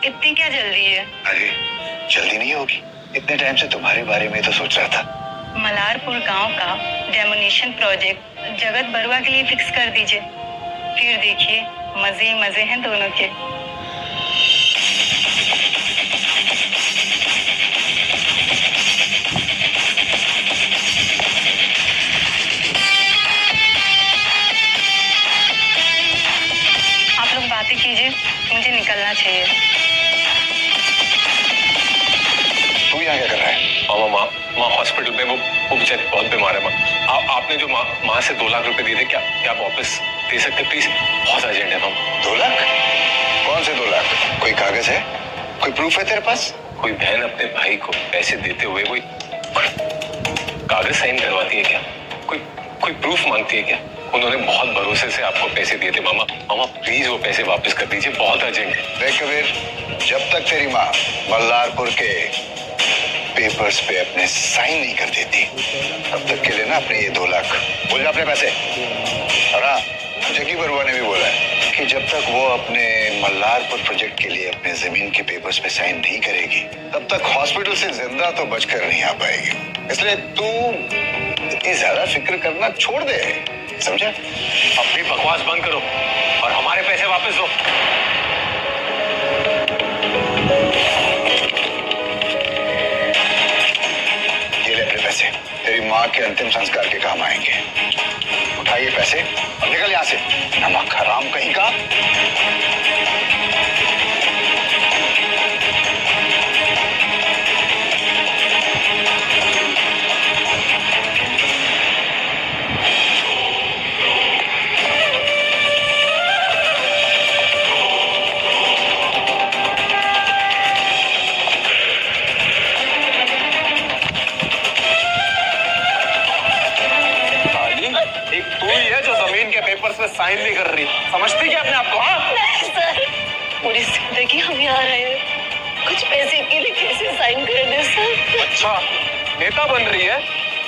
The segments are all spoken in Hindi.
इतनी क्या जल्दी है? अरे जल्दी नहीं होगी, इतने टाइम से तुम्हारे बारे में तो सोच रहा था। मलारपुर गांव का डेमोनेशन प्रोजेक्ट जगत बरुआ के लिए फिक्स कर दीजिए, फिर देखिए मजे ही मजे हैं दोनों के। आप लोग बातें कीजिए, मुझे निकलना चाहिए। तू यहाँ क्या कर रहा है? माँ माँ हॉस्पिटल में वो बेचारी बहुत बीमार है माँ। आपने जो माँ से 2 लाख रुपए दिए थे, क्या आप वापस दे सकते प्लीज? बहुत अर्जेंट है माँ। 2 लाख? कौन से 2 लाख? कोई कागज है, कोई प्रूफ है तेरे पास? कोई बहन अपने भाई को पैसे देते हुए कोई कागज साइन करवाती है क्या? कोई प्रूफ मांगती है क्या? उन्होंने बहुत भरोसे से आपको पैसे दिए थे मामा प्लीज वो पैसे वापस कर दीजिए, बहुत अर्जेंट है। देख कबीर, जब तक तेरी माँ मल्लारपुर के पेपर्स पे अपने साइन नहीं कर देती, तब तक के लिए ना अपने ये 2 लाख बोल जा अपने पैसे। और हाँ, जग्गी बरुआ ने भी बोला है कि जब तक वो अपने मल्लारपुर प्रोजेक्ट के लिए अपने जमीन के पेपर्स पे साइन नहीं करेगी, तब तक हॉस्पिटल से जिंदा तो बचकर नहीं आ पाएगी। इसलिए तू इतनी ज्यादा फिक्र करना छोड़ दे, समझा? अपनी बकवास बंद करो और हमारे पैसे वापस दो। ये ले अपने पैसे, तेरी माँ के अंतिम संस्कार के काम आएंगे। उठाइए पैसे और निकल यहाँ से, नमक हराम कहीं का। एक तू ही है जो जमीन के पेपर्स पे साइन नहीं कर रही, समझती क्या अपने आप को? हाँ सर, पूरी जिंदगी हम यहाँ रहे हैं, कुछ पैसे के लिए कैसे साइन कर दे सर? अच्छा, नेता बन रही है,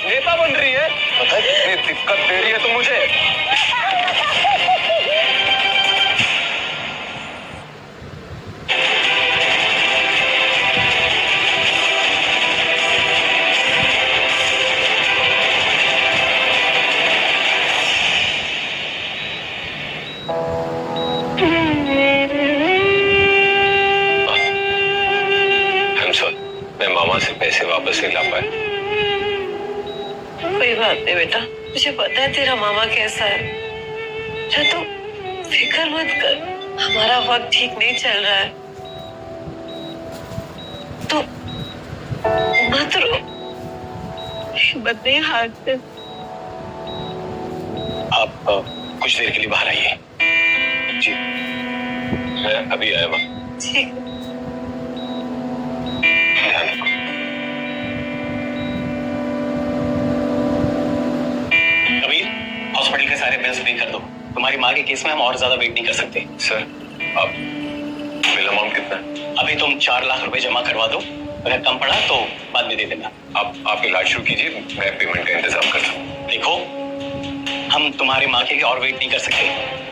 नेता बन रही है, पता है कितनी दिक्कत दे रही है तुम मुझे। मैं मामा से पैसे वापस नहीं ला पाया। कोई बात नहीं बेटा, मुझे पता है तेरा मामा कैसा है। अच्छा तो फिक्र मत कर, हमारा वक्त ठीक नहीं चल रहा है, तो मत रो, हिम्मत नहीं हारते। आप कुछ देर के लिए बाहर आइए। जी, मैं अभी आया वहाँ। ठीक। हॉस्पिटल के सारे बिल्स पे कर दो, तुम्हारी माँ के केस में हम और ज्यादा वेट नहीं कर सकते। सर, अब बिल अमाउंट कितना है? अभी तुम 4 लाख रुपए जमा करवा दो, अगर कम पड़ा तो बाद में दे देना। आप इलाज शुरू कीजिए, मैं पेमेंट का इंतजाम करता हूँ। देखो, हम तुम्हारी माँ के लिए और वेट नहीं कर सकते,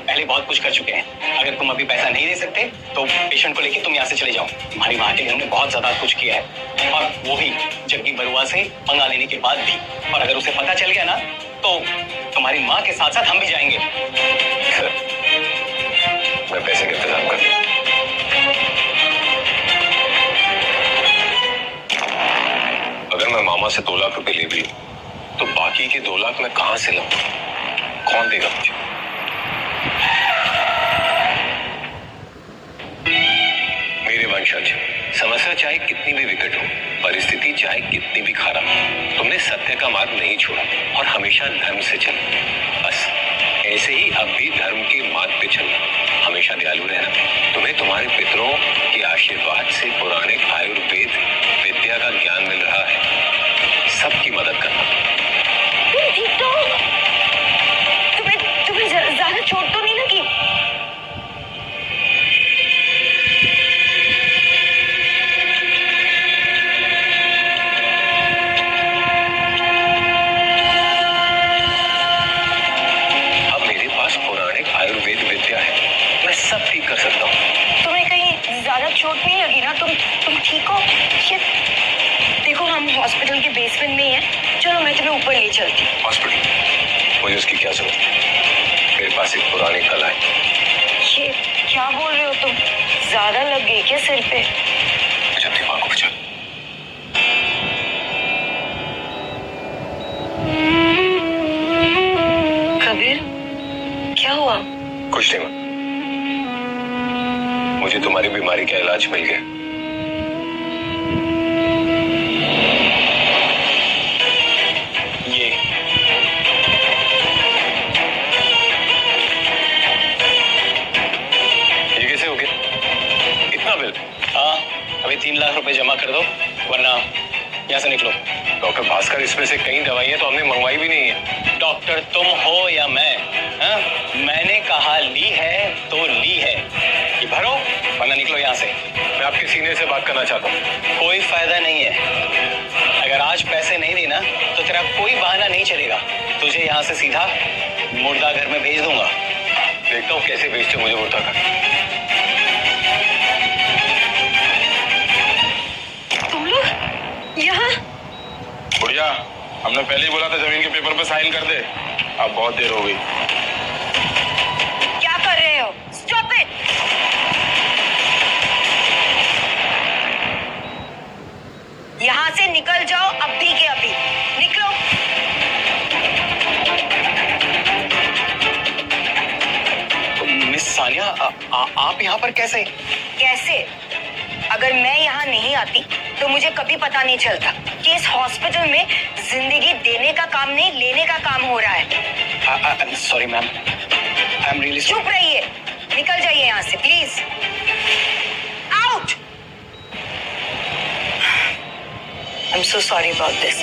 पहले बहुत कुछ कर चुके हैं। अगर तुम अभी पैसा नहीं दे सकते तो पेशेंट को लेके तुम यहाँ से चले जाओ। तुम्हारी माँ के लिए हमने बहुत ज्यादा कुछ किया है, और वो भी जग्गी बरुआ से पंगा लेने के बाद भी। और अगर उसे पता चल गया ना, तो तुम्हारी माँ के साथ साथ हम भी जाएंगे। सर, मैं पैसे का इंतजाम करता हूँ। अगर मैं मामा से 2 लाख रुपए ले भी तो बाकी के 2 लाख मैं कहां से लाऊं? कौन देगा मुझे? मेरे वंशज, समस्या चाहे कितनी भी विकट हो, परिस्थिति चाहे कितनी भी खराब हो, तुमने सत्य का मार्ग नहीं छोड़ा और हमेशा धर्म से चला। बस ऐसे ही अब भी धर्म के मार्ग पे चलना, हमेशा दयालु रहना। तुम्हें तुम्हारे पितरों के आशीर्वाद से पौराणिक आयुर्वेद विद्या का ज्ञान मिल रहा है। सबकी मदद करना। ठीक तो हो? तुम्हें ज्यादा चोट तो नहीं लगी? अब मेरे पास पौराणिक आयुर्वेद विद्या है, मैं सब ठीक कर सकता हूँ। तुम्हें कहीं ज्यादा चोट नहीं लगी ना? तुम ठीक हो? शिट, देखो हम हॉस्पिटल के बेसमेंट में ही हैं। चलो मैं तुम्हें ऊपर ले चलती हूँ। हॉस्पिटल? मुझे उसकी क्या जरूरत है? मेरे पास एक पुरानी कला है। ये क्या बोल रहे हो तुम? ज्यादा लग गई क्या सिर पे? मुझे अपनी माँ को बचा। कबीर, क्या हुआ? कुछ नहीं माँ, मुझे तुम्हारी बीमारी का इलाज मिल गया। ये कैसे हो गया? इतना बिल? हाँ, अभी 3 लाख रुपए जमा कर दो, वरना यहाँ से निकलो। डॉक्टर भास्कर, इसमें से कई दवाइयां तो हमने मंगवाई भी नहीं है। डॉक्टर तुम हो या मैं? हाँ? मैंने कहा ली है तो ली है। ये भरो, वरना निकलो यहाँ से। मैं आपके सीने से बात करना चाहता हूँ। कोई फायदा नहीं है। अगर आज पैसे नहीं देना तो तेरा कोई बहाना नहीं चलेगा। तुझे यहाँ से सीधा मुर्दा घर में भेज दूंगा। देखता हूँ कैसे भेजते मुझे मुर्दा घर। तुम लोग यहाँ? बुढ़िया, हमने पहले ही बोला था जमीन के पेपर पे साइन कर दे। अब बहुत देर हो गई। क्या कर रहे हो? Stop it! यहाँ से निकल जाओ अभी के अभी। निकलो। मिस सानिया, आप यहाँ पर कैसे? कैसे? अगर मैं यहाँ नहीं आती तो मुझे कभी पता नहीं चलता कि इस हॉस्पिटल में जिंदगी देने का काम नहीं, लेने का काम हो रहा है। Sorry ma'am, I am really चुप रहिए, निकल जाइए यहाँ से please. Out! I am so sorry about this.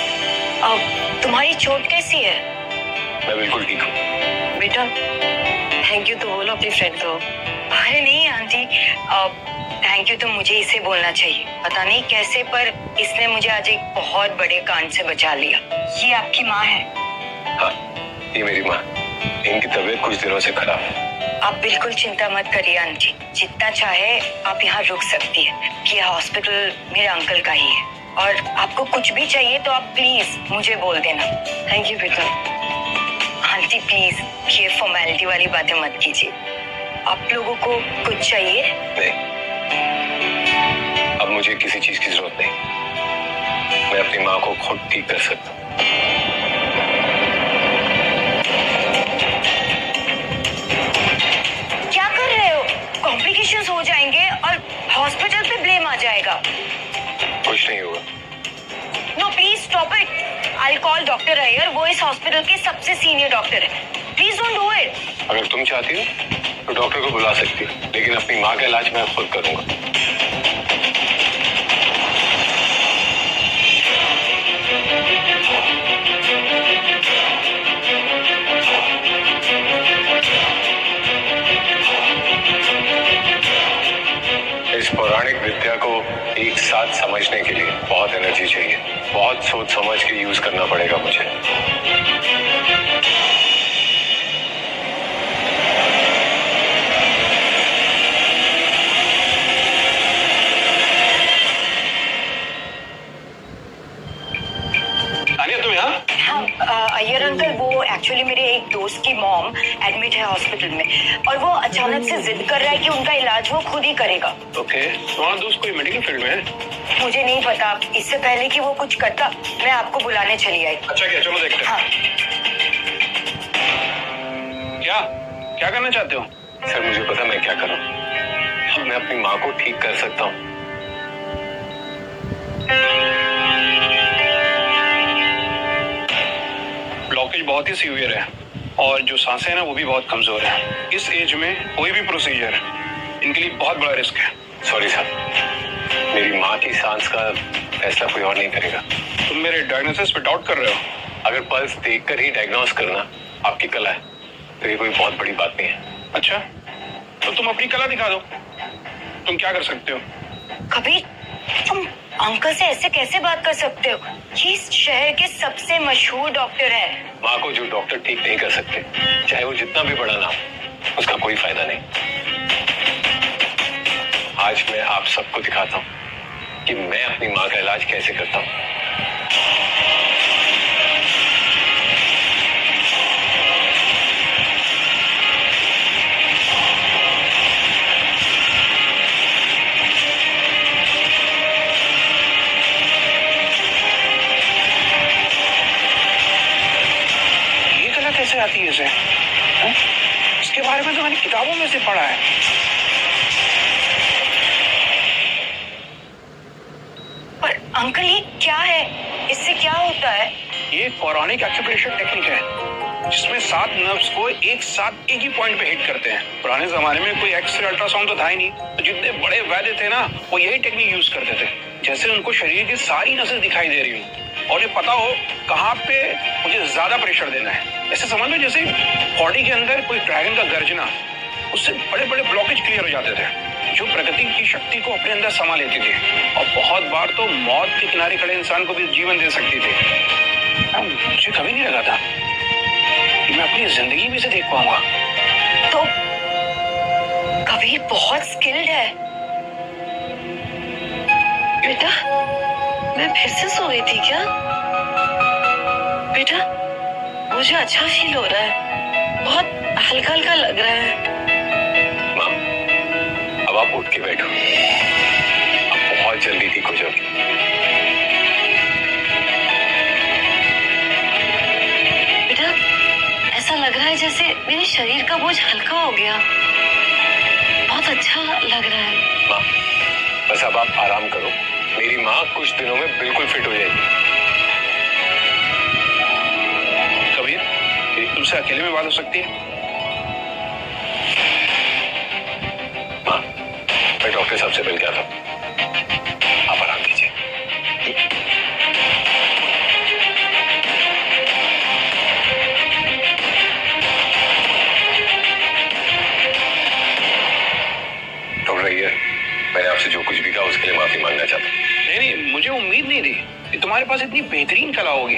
तुम्हारी चोट कैसी है? मैं बिल्कुल ठीक हूँ। बेटा, थैंक यू तो बोलो अपनी फ्रेंड को। अरे नहीं आंटी, थैंक यू तो मुझे इसे बोलना चाहिए। पता नहीं कैसे, पर इसने मुझे आज एक बहुत बड़े कांड से बचा लिया। ये आपकी माँ है? हाँ, ये मेरी माँ। इनकी तबीयत कुछ दिनों से खराब है। आप बिल्कुल चिंता मत करिए आंटी, जितना चाहे आप यहाँ रुक सकती है। ये हॉस्पिटल मेरे अंकल का ही है, और आपको कुछ भी चाहिए तो आप प्लीज मुझे बोल देना। थैंक यू बेटा। आंटी प्लीज ये फॉर्मेलिटी वाली बातें मत कीजिए। आप लोगों को कुछ चाहिए? नहीं, अब मुझे किसी चीज की जरूरत नहीं। मैं अपनी माँ को खुद ठीक कर सकता हूँ। क्या कर रहे हो? कॉम्प्लिकेशंस हो जाएंगे और हॉस्पिटल पे ब्लेम आ जाएगा। कुछ नहीं होगा। No please stop it. I call doctor Iyer, वो इस हॉस्पिटल के सबसे सीनियर डॉक्टर है। Please don't do it. अगर तुम चाहती हो तो डॉक्टर को बुला सकती हो, लेकिन अपनी माँ का इलाज मैं खुद करूंगा। इस पौराणिक विद्या को एक साथ समझने के लिए बहुत एनर्जी चाहिए। बहुत सोच समझ के यूज करना पड़ेगा मुझे। तुम यहाँ? हाँ अय्यर अंकल, वो एक्चुअली मेरे एक दोस्त की मॉम एडमिट है हॉस्पिटल में, और वो अचानक से जिद कर रहा है कि उनका इलाज वो खुद ही करेगा। ओके, तुम्हारा दोस्त कोई मेडिकल फील्ड में है? मुझे नहीं पता, इससे पहले कि वो कुछ करता मैं आपको बुलाने चली आई। अच्छा क्या, चलो देखते हैं। हाँ। क्या क्या करना चाहते हो? सर मुझे पता मैं क्या करूं। मैं अपनी माँ को ठीक कर सकता हूँ। ब्लॉकेज बहुत ही सीवियर है, और जो सांसें हैं ना वो भी बहुत कमजोर है। इस एज में कोई भी प्रोसीजर इनके लिए बहुत बड़ा रिस्क है। सॉरी साहब, मेरी माँ की सांस का फैसला कोई और नहीं करेगा। तुम मेरे डायग्नोसिस पे डाउट कर रहे हो? अगर पल्स देखकर ही डायग्नोस करना आपकी कला है तो ये कोई बहुत बड़ी बात नहीं है। अच्छा, तो तुम अपनी कला दिखा दो। तुम क्या कर सकते हो? कभी तुम अंकल से ऐसे कैसे बात कर सकते हो? ये इस शहर के सबसे मशहूर डॉक्टर है। माँ को जो डॉक्टर ठीक नहीं कर सकते, चाहे वो जितना भी बड़ा नाम, उसका कोई फायदा नहीं। आज मैं आप सबको दिखाता हूँ कि मैं अपनी माँ का इलाज कैसे करता हूँ। ये कला कैसे आती है इसे? हैं? इसके बारे में तो मैंने किताबों में से पढ़ा है। पर अंकल ये क्या है? इससे क्या होता है? ये कॉरोनिक एक्यूप्रेशर टेक्निक है जिसमें 7 नर्व्स को एक साथ एक ही पॉइंट पे हिट करते हैं। पुराने जमाने में कोई एक्सरे अल्ट्रासाउंड तो था ही नहीं, तो जितने बड़े वैद्य थे ना वो यही टेक्निक यूज करते थे। जैसे उनको शरीर की सारी नसें दिखाई दे रही हूँ और ये पता हो कहाँ पे मुझे ज्यादा प्रेशर देना है। ऐसे समझ लो जैसे बॉडी के अंदर कोई ड्रैगन का गर्जना, उससे बड़े बड़े ब्लॉकेज क्लियर हो जाते थे जो प्रकृति की शक्ति को अपने अंदर समा लेती थी और बहुत बार तो मौत के किनारे खड़े इंसान को भी जीवन दे सकती थी। मुझे कभी नहीं लगा था कि मैं अपनी जिंदगी में इसे देख पाऊंगा। तो कबीर बहुत स्किल्ड है। बेटा, मैं फिर से सो गई थी क्या? बेटा, मुझे अच्छा फील हो रहा है, बहुत हल्का हल्का लग रहा है। माँ, अब आप उठ के बैठो, अब बहुत जल्दी ठीक हो जाओगी। बेटा, ऐसा लग रहा है जैसे मेरे शरीर का बोझ हल्का हो गया, बहुत अच्छा लग रहा है। माँ, बस अब आप आराम करो, मेरी माँ कुछ दिनों में बिल्कुल फिट हो जाएगी। कबीर, ये तुमसे अकेले में बात हो सकती है? माँ, मैं डॉक्टर साहब से मिल गया था, आप आराम कीजिए। डॉक्टर अय्यर, मैंने आपसे जो कुछ भी कहा उसके लिए माफी मांगना चाहता हूँ। नहीं, मुझे उम्मीद नहीं थी कि तुम्हारे पास इतनी बेहतरीन कला होगी।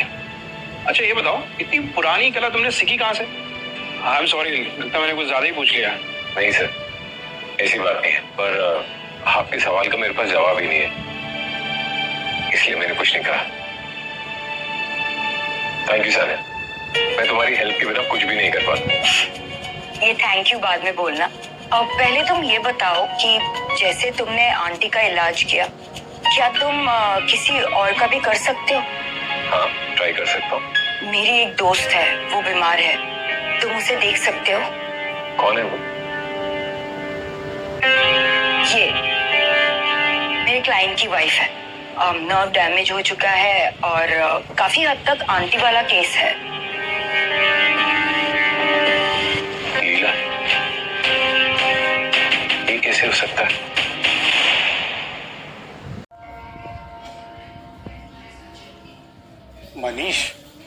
अच्छा ये बताओ, इतनी पुरानी कला तुमने सीखी कहाँ से? आई एम सॉरी, लगता है मैंने कुछ ज्यादा ही पूछ लिया। नहीं सर, ऐसी बात नहीं है, पर आपके सवाल का मेरे पास जवाब ही नहीं है, इसलिए मैंने कुछ नहीं कहा। थैंक यू सानिया, मैं तुम्हारी हेल्प के बिना कुछ भी नहीं कर पाता। ये थैंक यू बाद में बोलना। अब पहले तुम ये बताओ कि जैसे तुमने आंटी का इलाज किया, क्या तुम किसी और का भी कर सकते हो? हाँ, ट्राई कर सकता हूँ। मेरी एक दोस्त है, वो बीमार है, तुम उसे देख सकते हो? कौन है वो? ये मेरे क्लाइंट की वाइफ है। नर्व डैमेज हो चुका है और काफी हद तक आंटी वाला केस है। लीला, ये कैसे हो सकता है? मनीष,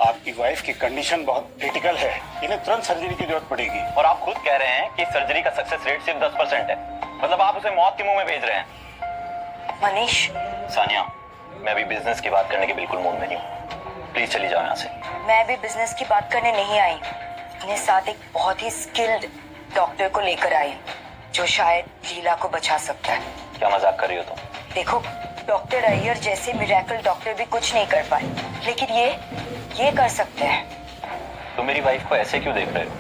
आपकी वाइफ की कंडीशन बहुत क्रिटिकल है, इन्हें तुरंत सर्जरी की जरूरत पड़ेगी। और आप खुद कह रहे हैं कि सर्जरी का सक्सेस रेट सिर्फ 10% है, मतलब आप उसे मौत के मुंह में भेज रहे हैं। मनीष, सानिया, मैं अभी बिजनेस की बात करने के बिल्कुल मूड में नहीं हूँ, प्लीज चली जाओ यहाँ से। मैं भी बिजनेस की बात करने नहीं आई, अपने साथ एक बहुत ही स्किल्ड डॉक्टर को लेकर आई जो शायद लीला को बचा सकता है। क्या मजाक कर रही हो तुम? देखो, डॉक्टर अय्यर जैसे मिरेकल डॉक्टर भी कुछ नहीं कर पाए, लेकिन ये कर सकते हैं। तुम मेरी वाइफ को ऐसे क्यों देख रहे हो?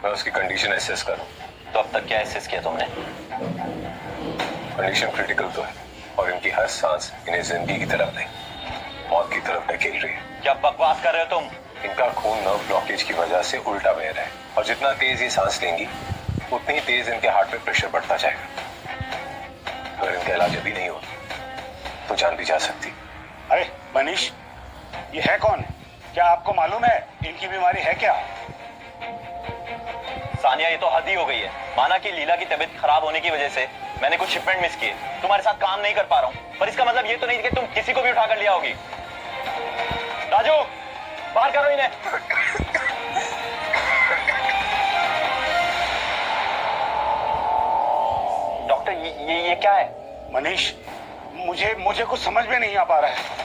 मैं उसकी कंडीशन एसेस करूँ। तो अब तक क्या एसेस किया तुमने? कंडीशन क्रिटिकल तो है और इनकी हर सांस इन्हें जिंदगी की तरफ नहीं, मौत की तरफ धकेल रही है। क्या बकवास कर रहे हो तुम? इनका खून नर्व ब्लॉकेज की वजह से उल्टा बह रहा है और जितना तेज ये सांस लेंगी उतनी ही तेज इनके हार्ट पे प्रेशर बढ़ता जाएगा। अगर इनका इलाज अभी नहीं हो तो जान भी जा सकती। अरे मनीष, ये है कौन? क्या आपको मालूम है इनकी बीमारी है क्या? सानिया, ये तो हद ही हो गई है। माना कि लीला की तबीयत खराब होने की वजह से मैंने कुछ शिपमेंट मिस किए, तुम्हारे साथ काम नहीं कर पा रहा हूँ, पर इसका मतलब ये तो नहीं कि तुम किसी को भी उठा कर लिया होगी। राजू, बाहर करो इन्हें। डॉक्टर, ये क्या है? मनीष, मुझे कुछ समझ में नहीं आ पा रहा है।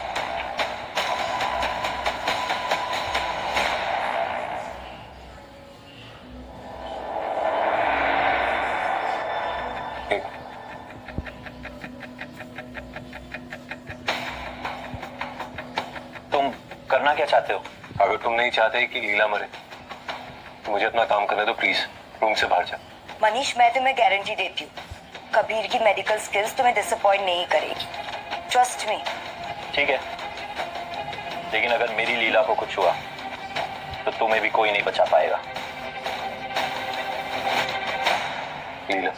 करना क्या चाहते हो? अगर तुम नहीं चाहते कि लीला मरे तो मुझे अपना काम करने दो प्लीज। रूम से बाहर जा। मनीष, मैं तुम्हें गारंटी देती हूँ, कबीर की मेडिकल स्किल्स तुम्हें डिसअपॉइंट नहीं करेगी। Trust me. ठीक है, लेकिन अगर मेरी लीला को कुछ हुआ तो तुम्हें भी कोई नहीं बचा पाएगा। लीला,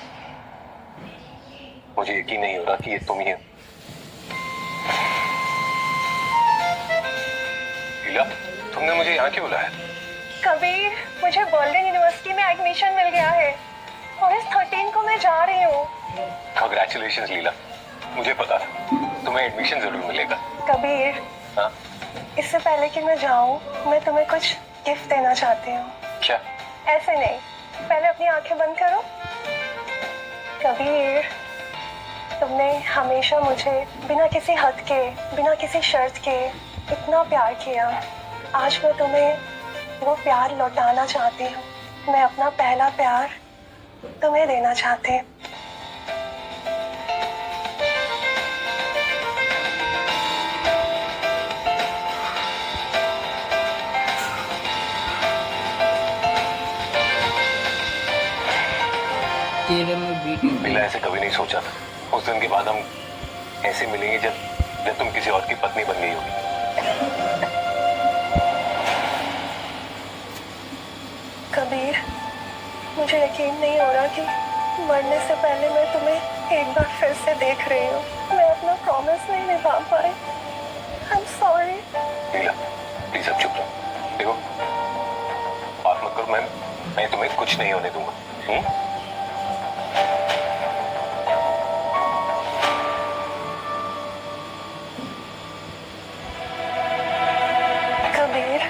मुझे यकीन नहीं हो रहा कि ये तुम ही हो। लीला, तुमने मुझे यहाँ क्यों बुलाया? कबीर, मुझे बर्लिन यूनिवर्सिटी में एडमिशन मिल गया है और इस 13 को मैं जा रही हूँ। कांग्रेचुलेशंस लीला, मुझे पता था तुम्हें एडमिशन जरूर मिलेगा। कबीर, हाँ? इससे पहले कि मैं जाऊँ, मैं तुम्हें कुछ गिफ्ट देना चाहती हूँ। क्या? ऐसे नहीं, पहले अपनी आंखें बंद करो। कबीर, तुमने हमेशा मुझे बिना किसी हद के, बिना किसी शर्त के इतना प्यार किया। आज मैं तुम्हें वो प्यार लौटाना चाहती हूँ। मैं अपना पहला प्यार तुम्हें देना चाहती हूँ। लीला, ऐसे कभी नहीं सोचा था। उस दिन के बाद हम ऐसे मिलेंगे जब तुम किसी और की पत्नी बन गई होगी। कबीर, मुझे यकीन नहीं हो रहा कि मरने से पहले मैं तुम्हें एक बार फिर से देख रही हूँ। मैं अपना प्रॉमिस नहीं निभा पाई। I am sorry. Leela, please अब चुप रहो। देखो, बात मत करो। मैं तुम्हें कुछ नहीं होने दूंगा। कबीर,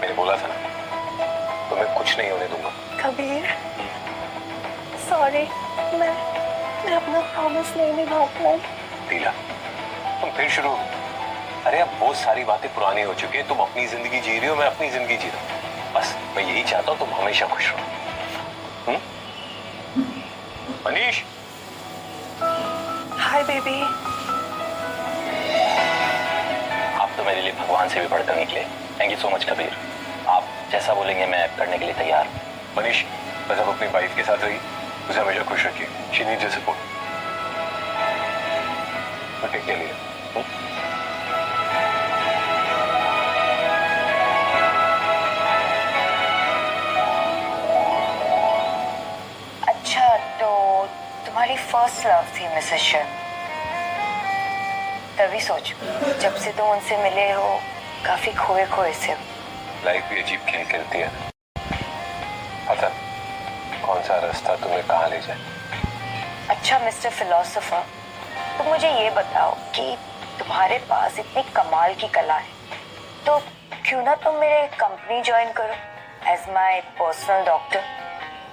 मैंने बोला था ना, तुम्हें कुछ नहीं होने दूंगा। कबीर, सॉरी, मैं अपना प्रॉमिस नहीं निभा पाई। लीला, तुम फिर शुरू हो। अरे अब बहुत सारी बातें पुरानी हो चुकी है। तुम अपनी जिंदगी जी रही हो, मैं अपनी जिंदगी जी रहा हूँ। बस मैं यही चाहता हूँ तुम हमेशा खुश रहो। मनीष। Hi baby. आप तो मेरे लिए भगवान से भी बढ़कर निकले। Thank you so much Kabir. आप जैसा बोलेंगे मैं करने के लिए तैयार। मनीष, बस अब अपनी वाइफ के साथ रही, उसे हमेशा खुश रखिए। She needs your support. Take care Leela. अच्छा, तो तुम्हारी फर्स्ट लव थी मिसेस शर्मा। तभी सोचो, जब से तुम उनसे मिले हो काफी खोए खोए से हो। लाइफ भी अजीब खेल खेलती है। पता कौन सा रास्ता तुम्हें कहाँ ले जाए। अच्छा मिस्टर फिलोसोफर, तुम मुझे ये बताओ कि तुम्हारे पास इतनी कमाल की कला है, तो क्यों ना तुम मेरे कंपनी ज्वाइन करो एज माय पर्सनल डॉक्टर।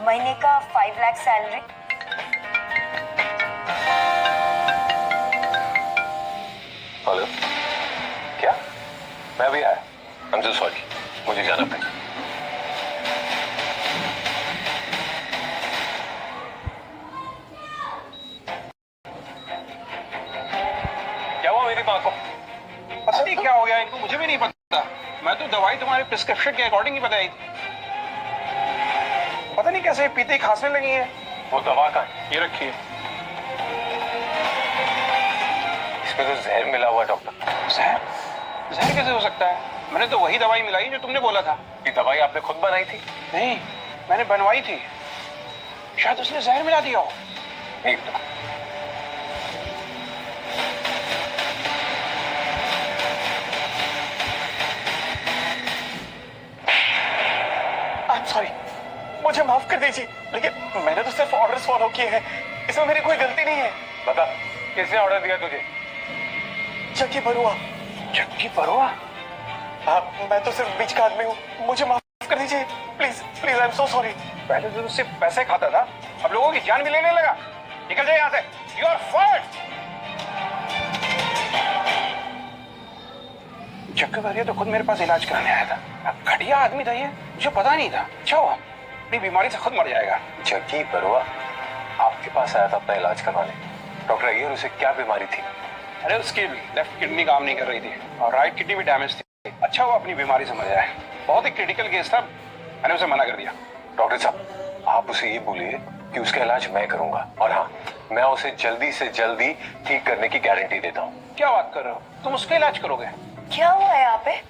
महीने का 5 लाख सैलरी। हेलो, क्या? मैं अभी आया। आई एम सो सॉरी, मुझे जाना पड़ेगा। क्या हुआ मेरी माँ को? पता नहीं क्या हो गया इनको, मुझे भी नहीं पता। मैं तो दवाई तुम्हारे प्रिस्क्रिप्शन के अकॉर्डिंग ही बताई थी। पता नहीं कैसे पीते ही खांसने लगी है। वो दवा का है, ये रखिए। इसमें तो जहर मिला हुआ डॉक्टर। जहर? जहर कैसे हो सकता है? मैंने तो वही दवाई मिलाई जो तुमने बोला था। ये दवाई आपने खुद बनाई थी? नहीं, मैंने बनवाई थी। शायद उसने जहर मिला दिया हो। एक तो सॉरी, मुझे माफ कर दीजिए, लेकिन मैंने तो सिर्फ ऑर्डर्स फॉलो किए हैं। इसमें मेरी कोई गलती नहीं है। बता, किसने ऑर्डर दिया तुझे? चक्की बरुआ। चक्की बरुआ? मैं तो सिर्फ बीच का आदमी हूँ, मुझे माफ कर दीजिए please please. I am so sorry. पहले तो उससे पैसे खाता था, अब लोगों की जान भी लेने लगा। निकल जाए यहाँ से। You are fired. चक्कर बरुआ तो खुद मेरे पास इलाज कराने आया था। घटिया आदमी था ये, मुझे पता नहीं था। अच्छा हुआ, अपनी बीमारी से खुद मर जाएगा। जग्गी बरुआ आपके पास आया था अपना इलाज करवाने। डॉक्टर अय्यर, उसे क्या बीमारी थी? अरे उसकी लेफ्ट किडनी काम नहीं कर रही थी और राइट किडनी भी डैमेज थी। अच्छा वो अपनी बीमारी समझ आया है, बहुत ही क्रिटिकल केस था, मैंने उसे मना कर दिया। डॉक्टर साहब, आप उसे ये बोलिए कि उसका इलाज मैं करूंगा, और हाँ, मैं उसे जल्दी से जल्दी ठीक करने की गारंटी देता हूँ। क्या बात कर रहे हो, तुम उसका इलाज करोगे? क्या हुआ है यहाँ पे?